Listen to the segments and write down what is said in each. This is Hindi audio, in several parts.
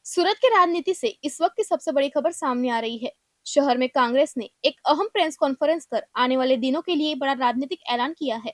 सूरत की राजनीति से इस वक्त की सबसे बड़ी खबर सामने आ रही है। शहर में कांग्रेस ने एक अहम प्रेस कॉन्फ्रेंस कर आने वाले दिनों के लिए बड़ा राजनीतिक ऐलान किया है।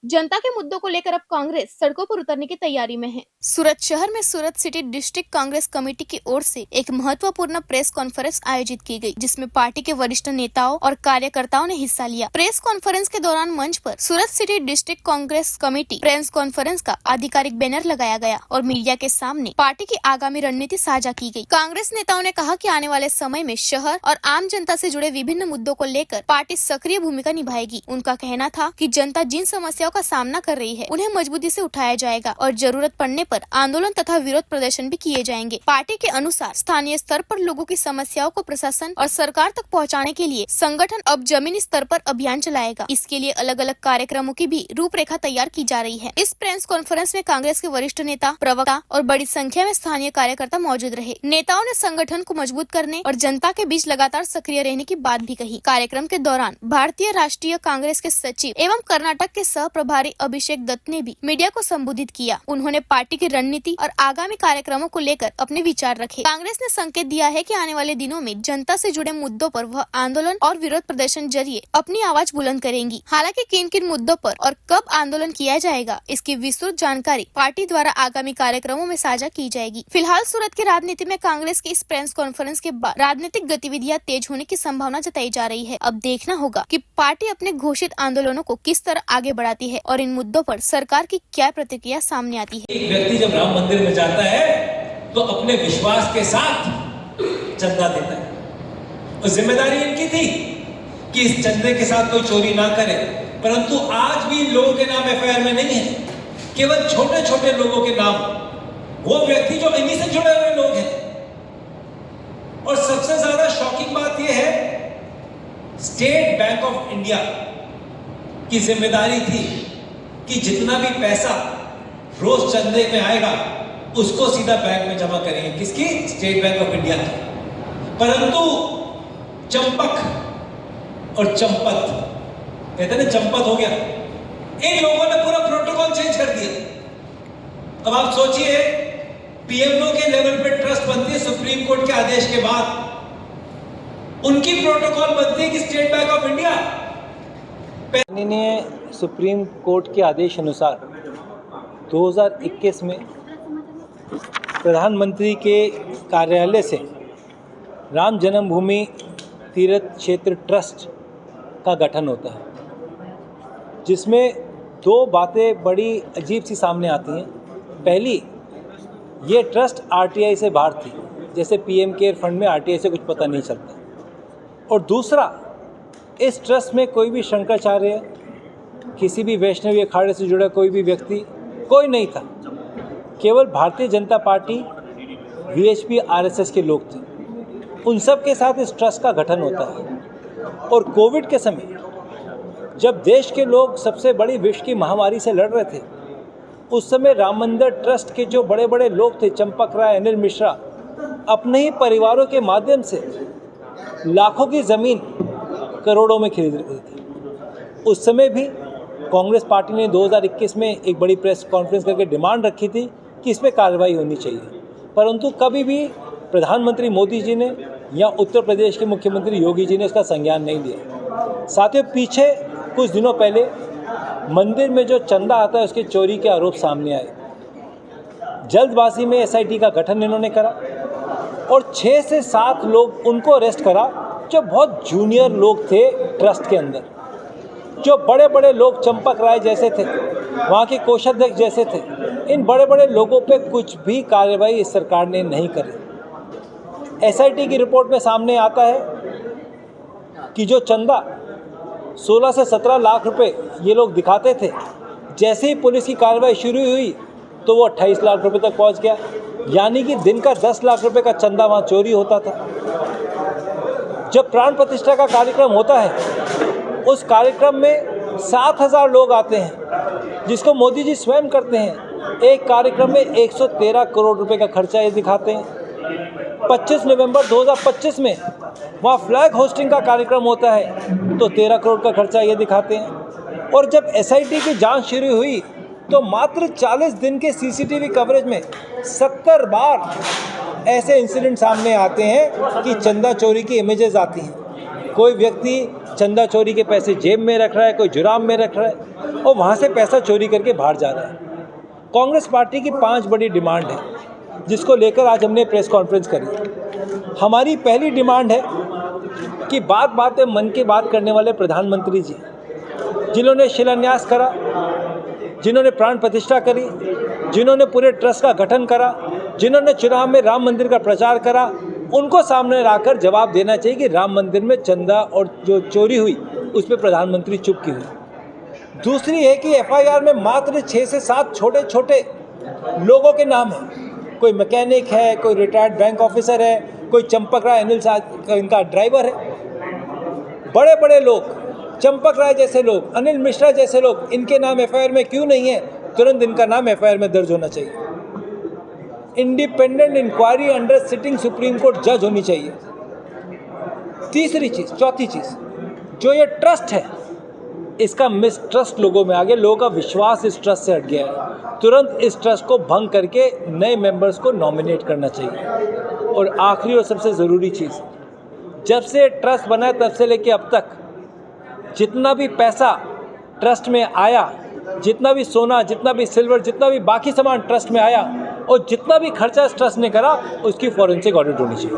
जनता के मुद्दों को लेकर अब कांग्रेस सड़कों पर उतरने की तैयारी में है। सूरत शहर में सूरत सिटी डिस्ट्रिक्ट कांग्रेस कमेटी की ओर से एक महत्वपूर्ण प्रेस कॉन्फ्रेंस आयोजित की गई, जिसमें पार्टी के वरिष्ठ नेताओं और कार्यकर्ताओं ने हिस्सा लिया। प्रेस कॉन्फ्रेंस के दौरान मंच पर Surat city district Congress committee press conference का आधिकारिक बैनर लगाया गया और मीडिया के सामने पार्टी की आगामी रणनीति साझा की गई। कांग्रेस नेताओं ने कहा कि आने वाले समय में शहर और आम जनता से जुड़े विभिन्न मुद्दों को लेकर पार्टी सक्रिय भूमिका निभाएगी। उनका कहना था कि जनता जिन समस्याओं का सामना कर रही है उन्हें मजबूती से उठाया जाएगा और जरूरत पड़ने पर आंदोलन तथा विरोध प्रदर्शन भी किए जाएंगे। पार्टी के अनुसार स्थानीय स्तर पर लोगों की समस्याओं को प्रशासन और सरकार तक पहुंचाने के लिए संगठन अब जमीनी स्तर पर अभियान चलाएगा। इसके लिए अलग अलग कार्यक्रमों की भी रूपरेखा तैयार की जा रही है। इस प्रेस कॉन्फ्रेंस में कांग्रेस के वरिष्ठ नेता, प्रवक्ता और बड़ी संख्या में स्थानीय कार्यकर्ता मौजूद रहे। नेताओं ने संगठन को मजबूत करने और जनता के बीच लगातार सक्रिय रहने की बात भी कही। कार्यक्रम के दौरान भारतीय राष्ट्रीय कांग्रेस के सचिव एवं कर्नाटक के सह प्रभारी अभिषेक दत्त ने भी मीडिया को संबोधित किया। उन्होंने पार्टी की रणनीति और आगामी कार्यक्रमों को लेकर अपने विचार रखे। कांग्रेस ने संकेत दिया है कि आने वाले दिनों में जनता से जुड़े मुद्दों पर वह आंदोलन और विरोध प्रदर्शन जरिए अपनी आवाज बुलंद करेंगी। हालांकि किन किन मुद्दों पर और कब आंदोलन किया जाएगा, इसकी विस्तृत जानकारी पार्टी द्वारा आगामी कार्यक्रमों में साझा की जाएगी। फिलहाल सूरत की राजनीति में कांग्रेस की इस प्रेस कॉन्फ्रेंस के बाद राजनीतिक गतिविधियां तेज होने की संभावना जताई जा रही है। अब देखना होगा कि पार्टी अपने घोषित आंदोलनों को किस तरह आगे बढ़ाती है और इन मुद्दों पर सरकार की क्या प्रतिक्रिया सामने आती है। एक व्यक्ति जब राम मंदिर में जाता है तो अपने विश्वास के साथ चंदा देता है और जिम्मेदारी इनकी थी कि इस चंदे के साथ कोई चोरी ना करे, परंतु आज भी लोगों के नाम एफआईआर में नहीं है, केवल छोटे छोटे लोगों के नाम, वो व्यक्ति जो इन्हीं से जुड़े हुए लोग हैं। और सबसे ज्यादा शॉकिंग बात यह है, स्टेट बैंक ऑफ इंडिया की जिम्मेदारी थी कि जितना भी पैसा रोज चंदे में आएगा उसको सीधा बैंक में जमा करेंगे। किसकी? स्टेट बैंक ऑफ इंडिया की। परंतु चंपक और चंपत, कहते ना चंपत हो गया, इन लोगों ने पूरा प्रोटोकॉल चेंज कर दिया। अब आप सोचिए, पीएमओ के लेवल पे ट्रस्ट बनती है सुप्रीम कोर्ट के आदेश के बाद, उनकी प्रोटोकॉल बनती है कि स्टेट बैंक ऑफ इंडिया। माननीय सुप्रीम कोर्ट के आदेश अनुसार 2021 में प्रधानमंत्री के कार्यालय से राम जन्मभूमि तीर्थ क्षेत्र ट्रस्ट का गठन होता है, जिसमें दो बातें बड़ी अजीब सी सामने आती हैं। पहली, ये ट्रस्ट आरटीआई से बाहर थी, जैसे पीएम केयर फंड में आरटीआई से कुछ पता नहीं चलता। और दूसरा, इस ट्रस्ट में कोई भी शंकराचार्य, किसी भी वैष्णवी अखाड़े से जुड़ा कोई भी व्यक्ति कोई नहीं था। केवल Bharatiya Janata party, VHP, RSS के लोग थे। उन सब के साथ इस ट्रस्ट का गठन होता है। और कोविड के समय जब देश के लोग सबसे बड़ी विश्व की महामारी से लड़ रहे थे, उस समय राम मंदिर ट्रस्ट के जो बड़े बड़े लोग थे, चंपक राय, अनिल मिश्रा, अपने ही परिवारों के माध्यम से लाखों की ज़मीन करोड़ों में खरीद रही थी। उस समय भी कांग्रेस पार्टी ने 2021 में एक बड़ी प्रेस कॉन्फ्रेंस करके डिमांड रखी थी कि इस पर कार्रवाई होनी चाहिए, परंतु कभी भी प्रधानमंत्री मोदी जी ने या उत्तर प्रदेश के मुख्यमंत्री योगी जी ने इसका संज्ञान नहीं लिया। साथ ही पीछे कुछ दिनों पहले मंदिर में जो चंदा आता है उसके चोरी के आरोप सामने आए। जल्दबाजी में एसआईटी का गठन इन्होंने करा और 6 से 7 लोग उनको अरेस्ट करा जो बहुत जूनियर लोग थे ट्रस्ट के अंदर। जो बड़े बड़े लोग चंपक राय जैसे थे, वहाँ के कोषाध्यक्ष जैसे थे, इन बड़े बड़े लोगों पे कुछ भी कार्रवाई इस सरकार ने नहीं करी। एसआईटी की रिपोर्ट में सामने आता है कि जो चंदा 16 से 17 लाख रुपए ये लोग दिखाते थे, जैसे ही पुलिस की कार्रवाई शुरू हुई तो वो 28 लाख रुपए तक पहुंच गया। यानी कि दिन का 10 लाख रुपए का चंदा वहाँ चोरी होता था। जब प्राण प्रतिष्ठा का कार्यक्रम होता है, उस कार्यक्रम में 7,000 लोग आते हैं, जिसको मोदी जी स्वयं करते हैं। एक कार्यक्रम में 113 करोड़ रुपए का खर्चा ये दिखाते हैं। 25 नवंबर 2025 में वहाँ फ्लैग होस्टिंग का कार्यक्रम होता है तो 13 करोड़ का खर्चा ये दिखाते हैं। और जब एसआईटी की जांच शुरू हुई तो मात्र 40 दिन के सीसीटीवी कवरेज में 70 बार ऐसे इंसिडेंट सामने आते हैं कि चंदा चोरी की इमेजेस आती हैं। कोई व्यक्ति चंदा चोरी के पैसे जेब में रख रहा है, कोई जुराब में रख रहा है और वहाँ से पैसा चोरी करके बाहर जा रहा है। कांग्रेस पार्टी की 5 बड़ी डिमांड है जिसको लेकर आज हमने प्रेस कॉन्फ्रेंस करी। हमारी पहली डिमांड है कि बात बात में मन की बात करने वाले प्रधानमंत्री जी, जिन्होंने शिलान्यास करा, जिन्होंने प्राण प्रतिष्ठा करी, जिन्होंने पूरे ट्रस्ट का गठन करा, जिन्होंने चुनाव में राम मंदिर का प्रचार करा, उनको सामने लाकर जवाब देना चाहिए कि राम मंदिर में चंदा और जो चोरी हुई उस पर प्रधानमंत्री चुप क्यों हुए। दूसरी है कि एफआईआर में मात्र 6 से 7 छोटे छोटे लोगों के नाम हैं। कोई मैकेनिक है, कोई रिटायर्ड बैंक ऑफिसर है, कोई चंपक राय अनिल इनका ड्राइवर है। बड़े बड़े लोग, चंपक राय जैसे लोग, अनिल मिश्रा जैसे लोग, इनके नाम एफआईआर में क्यों नहीं है? तुरंत इनका नाम एफआईआर में दर्ज होना चाहिए। Independent inquiry under sitting supreme court जज होनी चाहिए। चौथी चीज़, जो ये ट्रस्ट है इसका मिसट्रस्ट लोगों में आ गया, लोगों का विश्वास इस ट्रस्ट से हट गया है। तुरंत इस ट्रस्ट को भंग करके नए मेंबर्स को नॉमिनेट करना चाहिए। और आखिरी और सबसे ज़रूरी चीज़, जब से ट्रस्ट बना है तब से लेके अब तक जितना भी पैसा ट्रस्ट में आया, जितना भी सोना, जितना भी सिल्वर, जितना भी बाकी सामान ट्रस्ट में आया और जितना भी खर्चा इस ट्रस्ट ने करा, उसकी फॉरेंसिक ऑडिट होनी चाहिए।